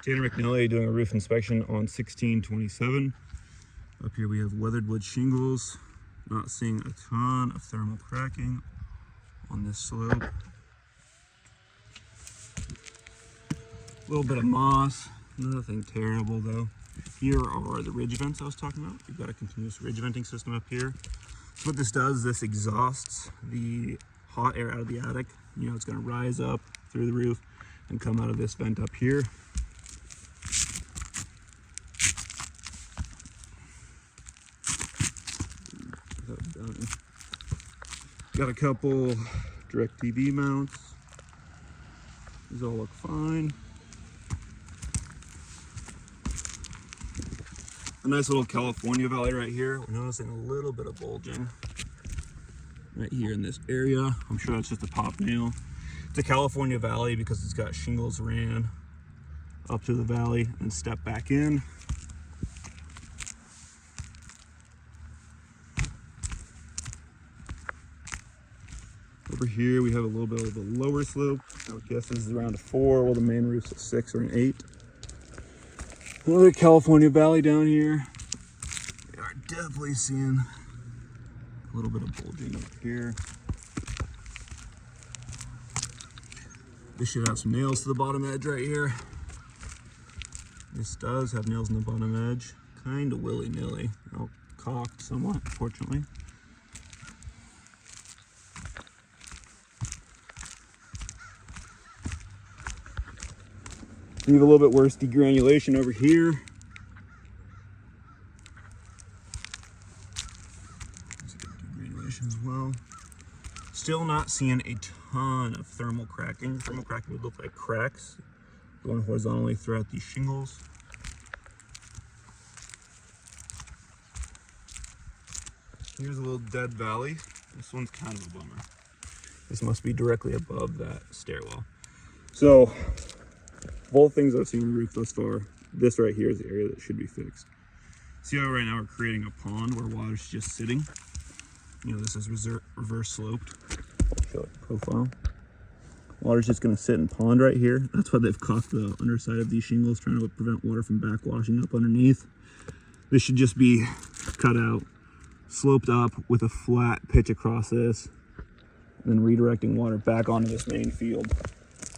Tanner McNally doing a roof inspection on 1627. Up here we have weathered wood shingles. Not seeing a ton of thermal cracking on this slope. A little bit of moss, nothing terrible though. Here are the ridge vents I was talking about. We've got a continuous ridge venting system up here. So what this does, this exhausts the hot air out of the attic. You know, it's going to rise up through the roof and come out of this vent up here. Got a couple DirecTV mounts. These all look fine. A nice little California valley right here. We're noticing a little bit of bulging right here in this area. I'm sure that's just a pop nail. It's a California valley because it's got shingles ran up to the valley and step back in. Over here we have a little bit of a lower slope. I would guess this is around a 4, while the main roof's a 6 or an 8. Another California valley down here. We are definitely seeing a little bit of bulging up here. This should have some nails to the bottom edge right here. This does have nails on the bottom edge. Kind of willy-nilly. Cocked somewhat, unfortunately. We have a little bit worse degranulation over here. There's a good degranulation as well. Still not seeing a ton of thermal cracking. Thermal cracking would look like cracks going horizontally throughout these shingles. Here's a little dead valley. This one's kind of a bummer. This must be directly above that stairwell. So, both things I've seen on the roof thus far, this right here is the area that should be fixed. See how right now we're creating a pond where water's just sitting? You know, this is reverse sloped. Show it profile. Water's just gonna sit in pond right here. That's why they've caulked the underside of these shingles, trying to prevent water from backwashing up underneath. This should just be cut out, sloped up with a flat pitch across this, and then redirecting water back onto this main field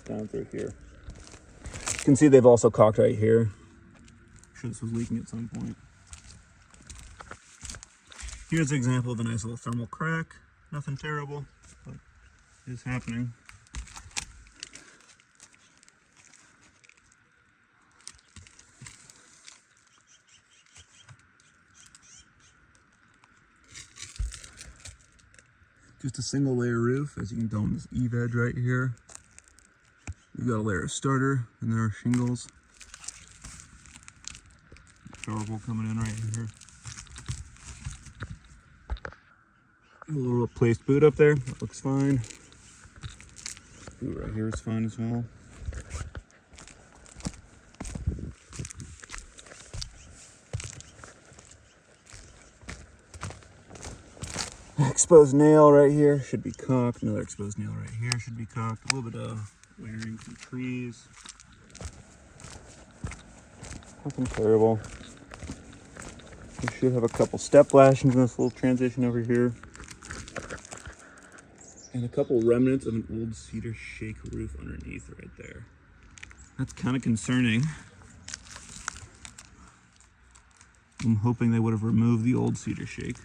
down through here. You can see they've also caulked right here. I'm sure this was leaking at some point. Here's an example of a nice little thermal crack. Nothing terrible, but it is happening. Just a single layer roof, as you can tell on this eave edge right here. We've got a layer of starter, and there are shingles. Charcoal coming in right here. A little replaced boot up there, that looks fine. Boot right here is fine as well. Exposed nail right here should be caulked. Another exposed nail right here should be caulked. A little bit of wearing some trees. Nothing terrible. We should have a couple step lashings in this little transition over here. And a couple remnants of an old cedar shake roof underneath right there. That's kind of concerning. I'm hoping they would have removed the old cedar shake.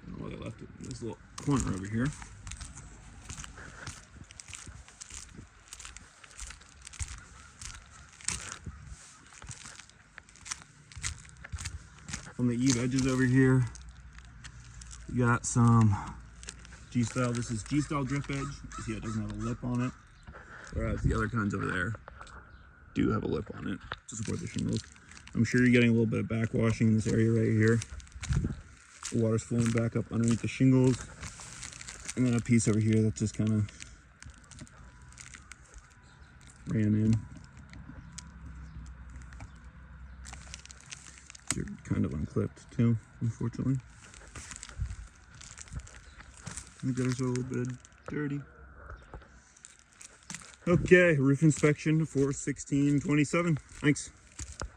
I don't know why they left it in this little corner over here. On the eave edges over here, we got some G-style. This is G-style drip edge. You see it doesn't have a lip on it, whereas the other kinds over there do have a lip on it to support the shingles. I'm sure you're getting a little bit of backwashing in this area right here. The water's flowing back up underneath the shingles, and then a piece over here that just kind of ran in. They're kind of unclipped too, unfortunately. The gutters are a little bit dirty. Okay, roof inspection for 1627. Thanks.